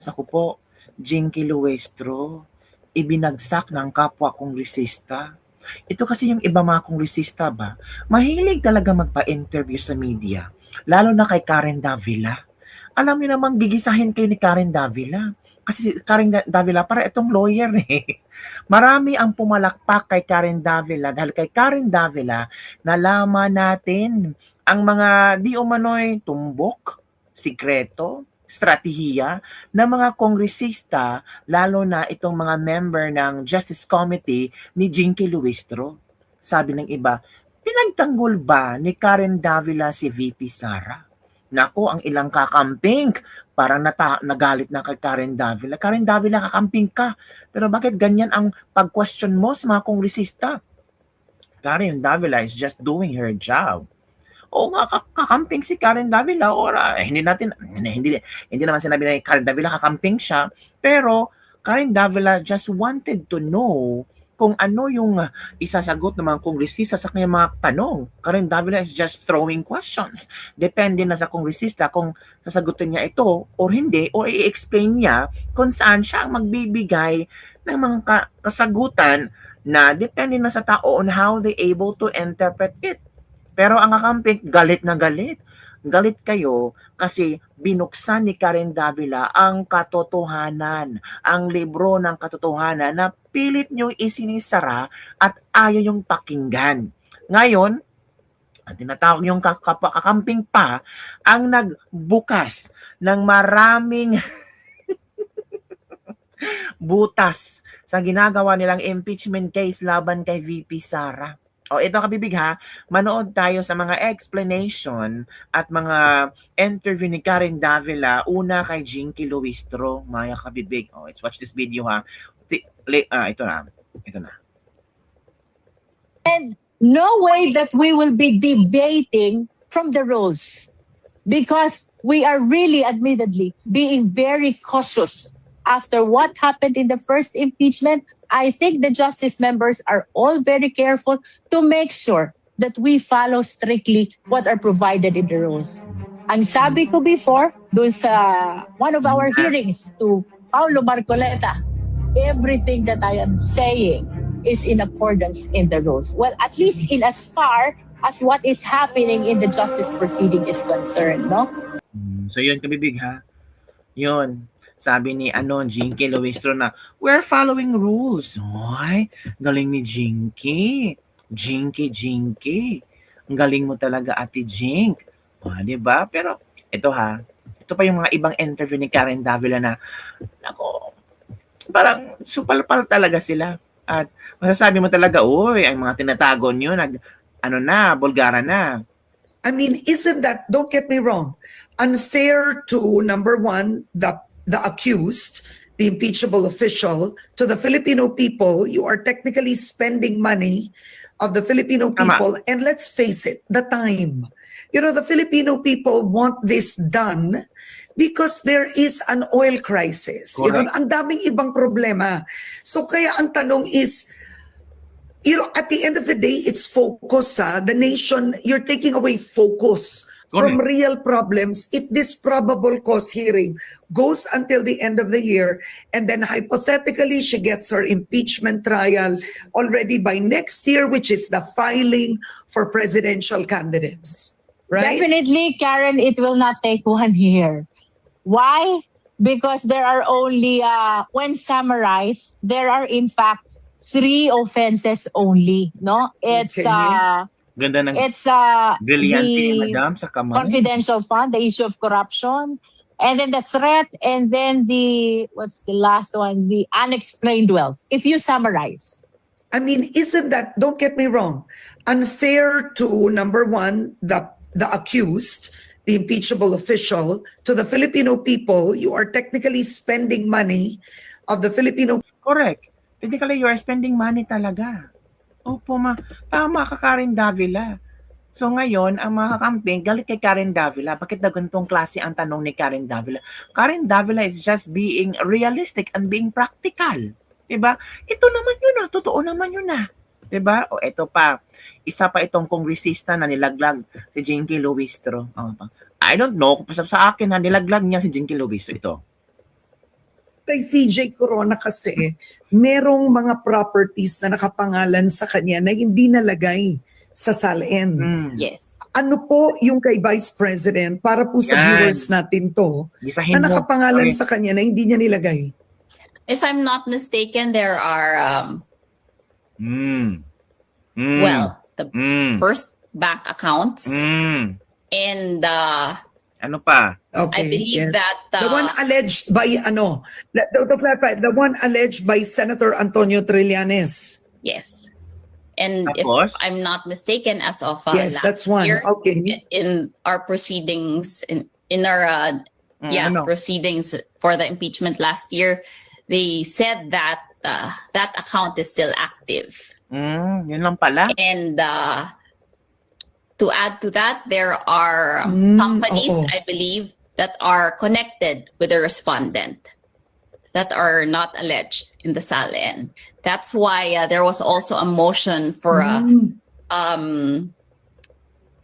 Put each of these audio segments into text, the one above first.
Naku po, Jinky Luestro, ibinagsak ng kapwa kongresista. Ito kasi yung iba mga kongresista ba, mahilig talaga magpa-interview sa media, lalo na kay Karen Davila. Alam niyo namang gigisahin kayo ni Karen Davila. Kasi Karen Davila, para itong lawyer eh. Marami ang pumalakpak kay Karen Davila dahil kay Karen Davila nalaman natin ang mga di umano'y tumbok, sikreto, strategiya ng mga kongresista, lalo na itong mga member ng Justice Committee ni Jinky Luistro. Sabi ng iba, pinagtanggol ba ni Karen Davila si VP Sara? Nako, ang ilang kakamping, parang nagalit na kay Karen Davila. Karen Davila, kakamping ka. Pero bakit ganyan ang pag-question mo sa mga kongresista? Karen Davila is just doing her job. Oo nga, kakamping si Karen Davila or hindi naman sinabi na Karen Davila kakamping siya, pero Karen Davila just wanted to know kung ano yung isasagot ng mga kongresista sa kanyang mga tanong. Karen Davila is just throwing questions. Depende na sa kongresista kung sasagutin niya ito or hindi, or i-explain niya kung saan siya ang magbibigay ng mga kasagutan na depende na sa tao on how they able to interpret it. Pero ang kakamping, galit na galit. Galit kayo kasi binuksan ni Karen Davila ang katotohanan, ang libro ng katotohanan na pilit nyo isinisara at ayaw yung pakinggan. Ngayon, ang tinatawag yung kakamping pa ang nagbukas ng maraming butas sa ginagawa nilang impeachment case laban kay VP Sara. O ito kabibig ha, manood tayo sa mga explanation at mga interview ni Karen Davila, una kay Jinky Luistro, mga kabibig. O, let's watch this video ha. Ito na. And no way that we will be deviating from the rules because we are really admittedly being very cautious after what happened in the first impeachment. I think the justice members are all very careful to make sure that we follow strictly what are provided in the rules. Ang sabi ko before, dun sa one of our hearings to Paulo Marcoleta, everything that I am saying is in accordance in the rules. Well, at least in as far as what is happening in the justice proceeding is concerned, no? So yun kabibig ha. Yun. Sabi ni Jinky Luistro na, we're following rules. Ay, galing ni Jinky. Jinky. Ang galing mo talaga, Ate Jink. Diba? Pero, ito ha, ito pa yung mga ibang interview ni Karen Davila na, ako, parang supal-pal talaga sila. At masasabi mo talaga, uy, ang mga tinatago nyo, bulgara na. I mean, isn't that, don't get me wrong, unfair to, number one, the accused, the impeachable official, to the Filipino people? You are technically spending money of the Filipino people. And let's face it, the time. You know, the Filipino people want this done because there is an oil crisis. You know, ang daming ibang problema. So kaya ang tanong is, you know, at the end of the day, it's focus. The nation, you're taking away focus from real problems. If this probable cause hearing goes until the end of the year, and then hypothetically she gets her impeachment trial already by next year, which is the filing for presidential candidates, right? Definitely, Karen, it will not take 1 year. Why? Because there are only, when summarized, there are in fact 3 offenses only, no? It's Ganda ng it's brilliante, madam, sa kamay. Confidential fund, the issue of corruption, and then the threat, and then what's the last one? The unexplained wealth. If you summarize. I mean, isn't that, don't get me wrong, unfair to, number one, the accused, the impeachable official, to the Filipino people? You are technically spending money of the Filipino. Correct. Technically, you are spending money talaga. Opo, tama ka, Karen Davila. So ngayon, ang mga kakamping, galit kay Karen Davila. Bakit na ganitong klase ang tanong ni Karen Davila? Karen Davila is just being realistic and being practical. Diba? Ito naman yun na. Totoo naman yun na. Diba? O ito pa. Isa pa itong kongresista na nilaglag si Jinky Luistro. I don't know. Sa akin, nilaglag niya si Jinky Luistro. Ito. Kay CJ Corona kasi, merong mga properties na nakapangalan sa kanya na hindi nalagay sa SALN. Yes. Ano po yung kay Vice President para po sa Yan. viewers natin to Gisahin na mo. nakapangalan Sorry. sa kanya na hindi niya nilagay? If I'm not mistaken, there are, well, the first bank accounts and Ano pa? Okay. I believe yes. that The one alleged by to clarify, the one alleged by Senator Antonio Trillanes. yes. And Tapos? if I'm not mistaken, as of Yes, last that's one. year, Okay. in our proceedings, in our Ano? proceedings for the impeachment last year, they said that that account is still active. Yun lang pala. And to add to that, there are companies, oo. I believe, that are connected with the respondent that are not alleged in the SALN. That's why there was also a motion for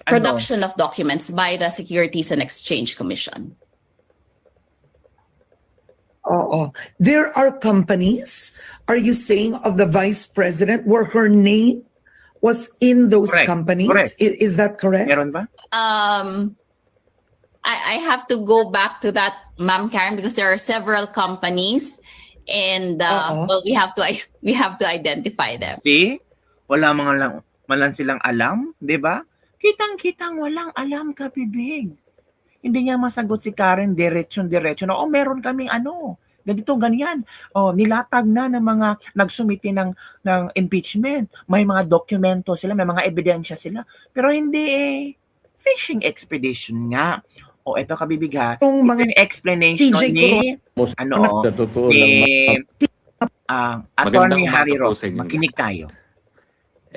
production of documents by the Securities and Exchange Commission. Oo. There are companies, are you saying, of the Vice President where her name was in those Correct. companies? Correct. Is that correct? Meron ba? I have to go back to that, Ma'am Karen, because there are several companies, and well, we have to identify them. See? Wala man lang silang alam, 'di ba? Kitang-kitang walang alam ka, bibig. Hindi niya masagot si Karen diretso na, meron kaming ganito, ganyan. Nilatag na ng mga nagsumiti ng impeachment. May mga dokumento sila, may mga ebidensya sila. Pero hindi fishing expedition nga. Ito kabibig ha. Yung mga Ito yung explanation TJ ni Sa totoo ni Attorney Magandang Harry umaga po Roque. sa inyong Makinig lahat. tayo.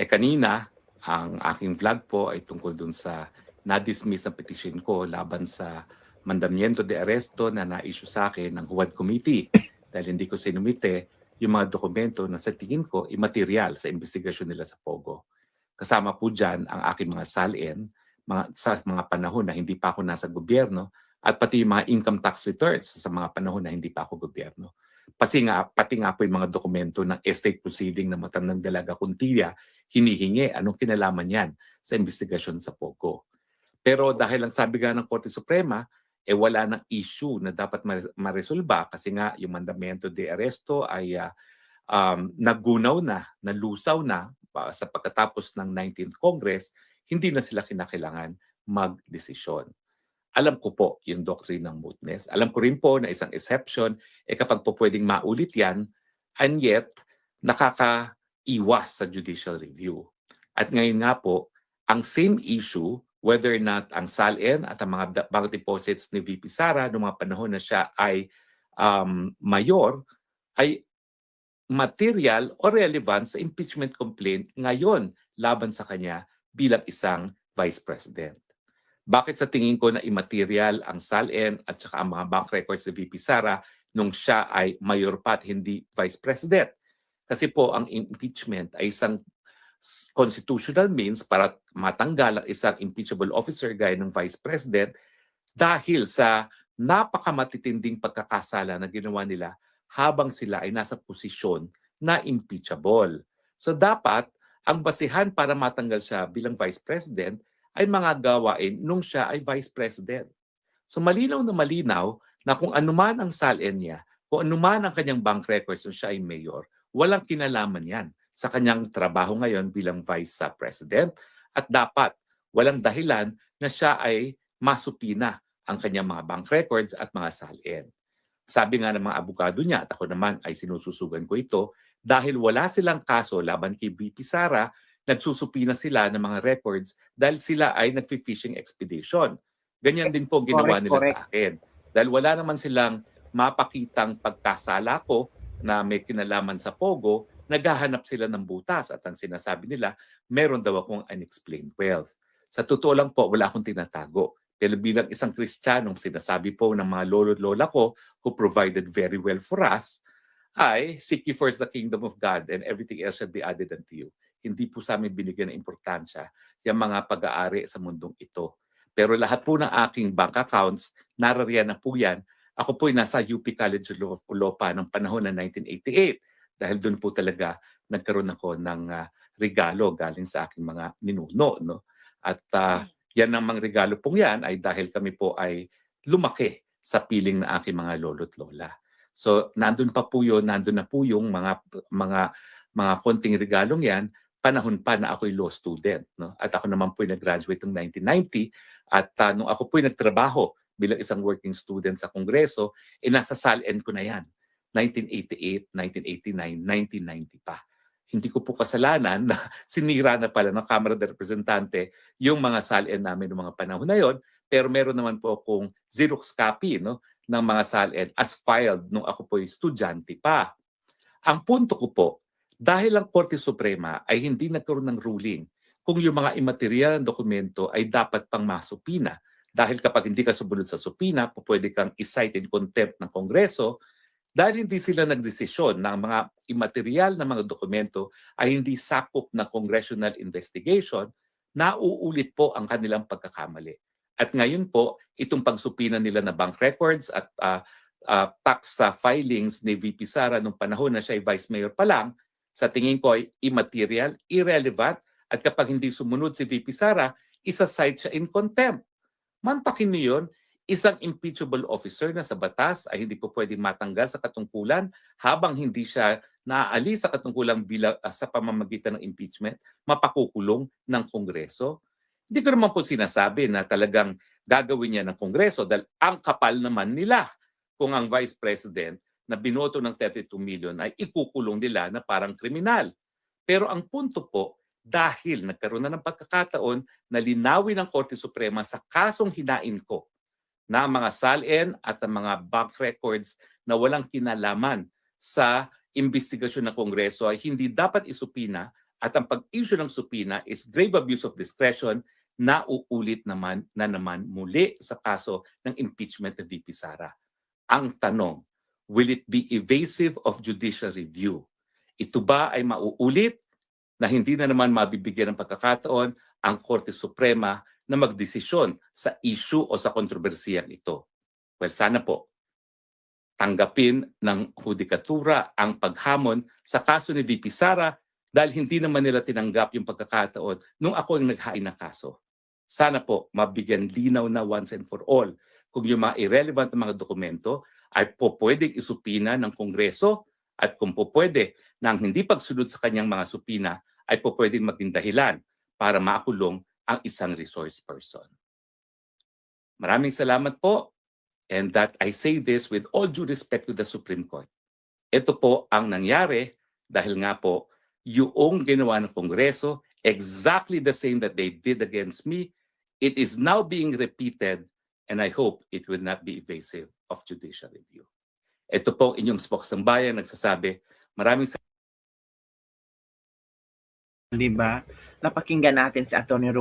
Kanina, ang aking vlog po ay tungkol dun sa na-dismiss na petition ko laban sa mandamiento de arresto na na-issue sa akin ng Huwad Committee dahil hindi ko sinumite yung mga dokumento na sa tingin ko immaterial sa investigasyon nila sa Pogo. Kasama po dyan ang aking mga SALN sa mga panahon na hindi pa ako nasa gobyerno at pati yung mga income tax returns sa mga panahon na hindi pa ako gobyerno. Pati nga po yung mga dokumento ng estate proceeding ng matandang dalaga Kuntilla, hinihingi anong kinalaman yan sa investigasyon sa Pogo. Pero dahil ang sabi nga ng Korte Suprema, wala ng issue na dapat maresolba kasi nga yung mandamiento de arresto ay naggunaw na, nalusaw na sa pagkatapos ng 19th Congress, hindi na sila kinakailangan magdesisyon. Alam ko po yung doctrine ng mootness. Alam ko rin po na isang exception, kapag po pwedeng maulit yan, and yet, nakakaiwas sa judicial review. At ngayon nga po, ang same issue, whether or not ang SALN at ang mga bank deposits ni VP Sara noong mga panahon na siya ay mayor, ay material o relevant sa impeachment complaint ngayon laban sa kanya bilang isang Vice President. Bakit sa tingin ko na immaterial ang SALN at saka ang mga bank records ni VP Sara nung siya ay mayor pa at hindi Vice President? Kasi po ang impeachment ay isang constitutional means para matanggal ang isang impeachable officer gaya ng Vice President dahil sa napakamatitinding pagkakasala na ginawa nila habang sila ay nasa posisyon na impeachable. So dapat ang basihan para matanggal siya bilang Vice President ay mga gawain nung siya ay Vice President. So malinaw na kung anuman ang SALN niya, kung anuman ang kanyang bank records nung siya ay mayor, walang kinalaman yan sa kanyang trabaho ngayon bilang Vice President at dapat walang dahilan na siya ay masupina ang kanyang mga bank records at mga SALN. Sabi nga ng mga abogado niya at ako naman ay sinususugan ko ito dahil wala silang kaso laban kay VP Sara, nagsusupina sila ng mga records dahil sila ay nag-fishing expedition. Ganyan din po ginawa nila sa akin. Dahil wala naman silang mapakitang pagkasala ko na may kinalaman sa Pogo, naghahanap sila ng butas at ang sinasabi nila, meron daw akong unexplained wealth. Sa totoo lang po, wala akong tinatago. Pero bilang isang Kristiyanong sinasabi po ng mga lolo-lola ko who provided very well for us, ay seek ye first the kingdom of God and everything else shall be added unto you. Hindi po sa amin binigyan ng importansya yung mga pag-aari sa mundong ito. Pero lahat po ng aking bank accounts, narariyan na po yan ako po ay nasa UP College of Law pa ng panahon ng 1988 dahil doon po talaga nagkaroon ako ng regalo galing sa aking mga ninuno. No? At yan namang regalo pong yan ay dahil kami po ay lumaki sa piling ng aking mga lolo't lola. So nandun pa po yun, nandun na po yung mga konting regalong yan, panahon pa na ako'y law student. No? At ako naman po ay nag-graduate ng 1990 at nung ako po ay nagtrabaho bilang isang working student sa Kongreso, nasa SALN ko na yan. 1988, 1989, 1990 pa. Hindi ko po kasalanan na sinira na pala ng Kamara de Representante yung mga SALN namin noong mga panahon na yon, pero meron naman po akong Xerox copy ng mga SALN as filed nung ako po estudyante pa. Ang punto ko po, dahil ang Korte Suprema ay hindi nagkaroon ng ruling kung yung mga immaterial na dokumento ay dapat pang masupina. Dahil kapag hindi ka sumunod sa supina, pwede kang i-cite in contempt ng Kongreso. Dahil hindi sila nagdesisyon na ang mga immaterial na mga dokumento ay hindi sakop ng congressional investigation, nauulit po ang kanilang pagkakamali. At ngayon po, itong pagsupina nila na bank records at tax filings ni VP Sara nung panahon na siya ay Vice Mayor pa lang, sa tingin ko ay immaterial, irrelevant, at kapag hindi sumunod si VP Sara, isa-cite siya in contempt. Mantakin niyo yun, isang impeachable officer na sa batas ay hindi po pwedeng matanggal sa katungkulan habang hindi siya naaalis sa katungkulan sa pamamagitan ng impeachment, mapakukulong ng Kongreso. Hindi ko naman po sinasabi na talagang gagawin niya ng Kongreso dahil ang kapal naman nila kung ang Vice President na binoto ng 32 million ay ikukulong nila na parang kriminal. Pero ang punto po, dahil nagkaroon na ng pagkakataon na linawin ng Korte Suprema sa kasong hinain ko na ang mga SALN at ang mga bank records na walang kinalaman sa investigasyon ng Kongreso ay hindi dapat isupina at ang pag-issue ng supina is grave abuse of discretion na uulit naman muli sa kaso ng impeachment ng VP Sara. Ang tanong, will it be evasive of judicial review? Ito ba ay mauulit na hindi na naman mabibigyan ng pagkakataon ang Korte Suprema na magdesisyon sa issue o sa kontrobersiyang ito? Well, sana po tanggapin ng hudikatura ang paghamon sa kaso ni VP Sara dahil hindi naman nila tinanggap yung pagkakataon nung ako ang naghain ng kaso. Sana po mabigyan linaw na once and for all kung yung mga irrelevant na mga dokumento ay po pwedeng isupina ng Kongreso at kung po pwede nang hindi pagsunod sa kanyang mga supina ay po pwedeng maging dahilan para makulong ang isang resource person. Maraming salamat po, and that I say this with all due respect to the Supreme Court. Ito po ang nangyari dahil nga po yung ginawa ng Kongreso, exactly the same that they did against me, it is now being repeated, and I hope it will not be evasive of judicial review. Ito po inyong spokesman nagsasabi, maraming salamat. Diba? Napakinggan natin si Attorney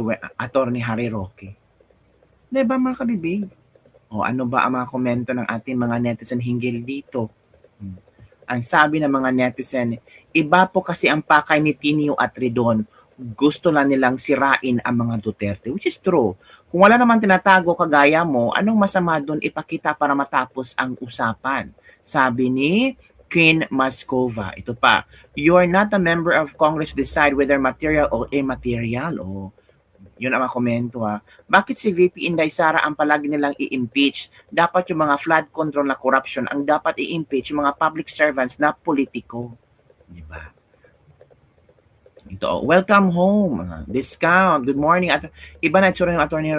Harry Roque. Diba mga kabibig? O ano ba ang mga komento ng ating mga netizen hinggil dito? Ang sabi ng mga netizen, iba po kasi ang pakay ni Tinio at Ridon. Gusto na nilang sirain ang mga Duterte, which is true. Kung wala naman tinatago kagaya mo, anong masama doon ipakita para matapos ang usapan? Sabi ni Queen Maskova. Ito pa, you are not a member of Congress to decide whether material or immaterial. O, yun ang mga komento ha. Bakit si VP Inday Sara ang palagi nilang i-impeach? Dapat yung mga flood control na corruption ang dapat i-impeach yung mga public servants na politiko. Diba? Ito, welcome home. Discount. Good morning. At iba na itsura ng attorney.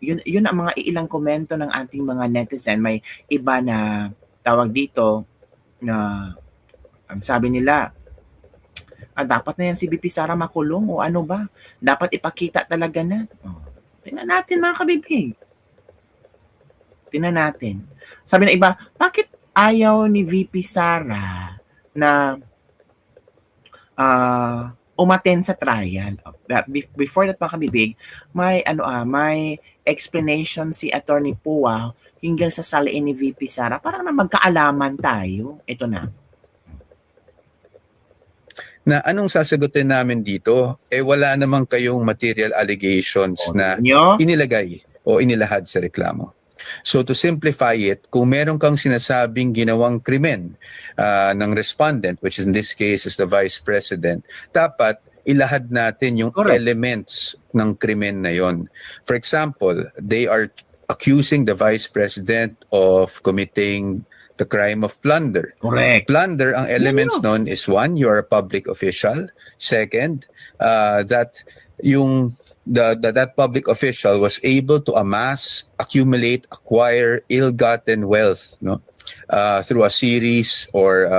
Yun ang mga ilang komento ng ating mga netizen. May iba na tawag dito na ang sabi nila, dapat na yan si VP Sara makulong o ano ba? Dapat ipakita talaga na. Tingnan natin mga kabibig. Tingnan natin. Sabi ng iba, bakit ayaw ni VP Sara na umattend sa trial? Before that mga kabibig, may explanation si Attorney Pua hinggil sa salain ni VP Sara para na magkaalaman tayo. Ito na. Na anong sasagutin namin dito? Wala namang kayong material allegations na inilagay o inilahad sa reklamo. So to simplify it, kung meron kang sinasabing ginawang krimen ng respondent, which in this case is the Vice President, dapat ilahad natin yung Correct. elements ng krimen na yon. For example, they are accusing the Vice President of committing the crime of plunder. Correct. Plunder, ang elements nun is one, you are a public official. Second, that that public official was able to amass, accumulate, acquire ill-gotten wealth, no, through a series or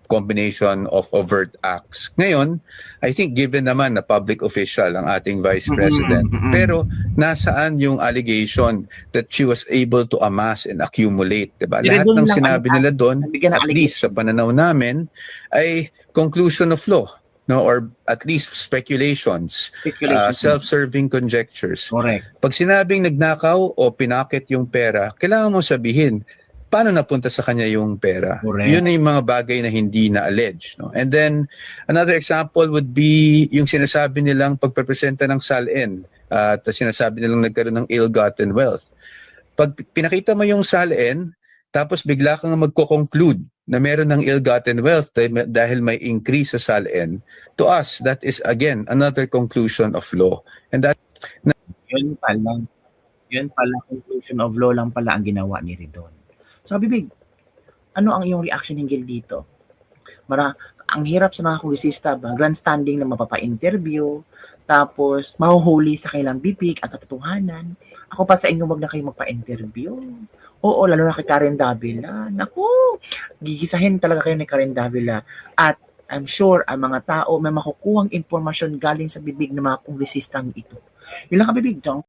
combination of overt acts. Ngayon, I think given naman na public official ang ating Vice President, pero nasaan yung allegation that she was able to amass and accumulate, diba? Lahat Doon ng lang sinabi nila doon, nabigyan ng at least sa pananaw namin, ay conclusion of law, no, or at least speculations, Speculation. self-serving conjectures. Correct. Pag sinabing nagnakaw o pinakit yung pera, kailangan mo sabihin, paano napunta sa kanya yung pera? Correct. Yun yung mga bagay na hindi na-allege. No? And then, another example would be yung sinasabi nilang pagpepresenta ng SALN at sinasabi nilang nagkaroon ng ill-gotten wealth. Pag pinakita mo yung SALN, tapos bigla kang magko-conclude na meron ng ill-gotten wealth dahil may increase sa SALN, to us, that is again another conclusion of law. And that Yun pala, conclusion of law lang pala ang ginawa ni Ridon. So, Bibig, ano ang iyong reaction hinggil dito? Ang hirap sa mga kongresista ba? Grandstanding na mapapa-interview, tapos mahuhuli sa kailang bibig at katotohanan. Ako pa sa inyo, wag na kayo magpa-interview. Oo, lalo na kay Karen Davila. Naku, gigisahin talaga kayo ni Karen Davila. At I'm sure ang mga tao may makukuhang impormasyon galing sa bibig ng mga kongresistang ito. Yun lang ka, Bibig, Jong.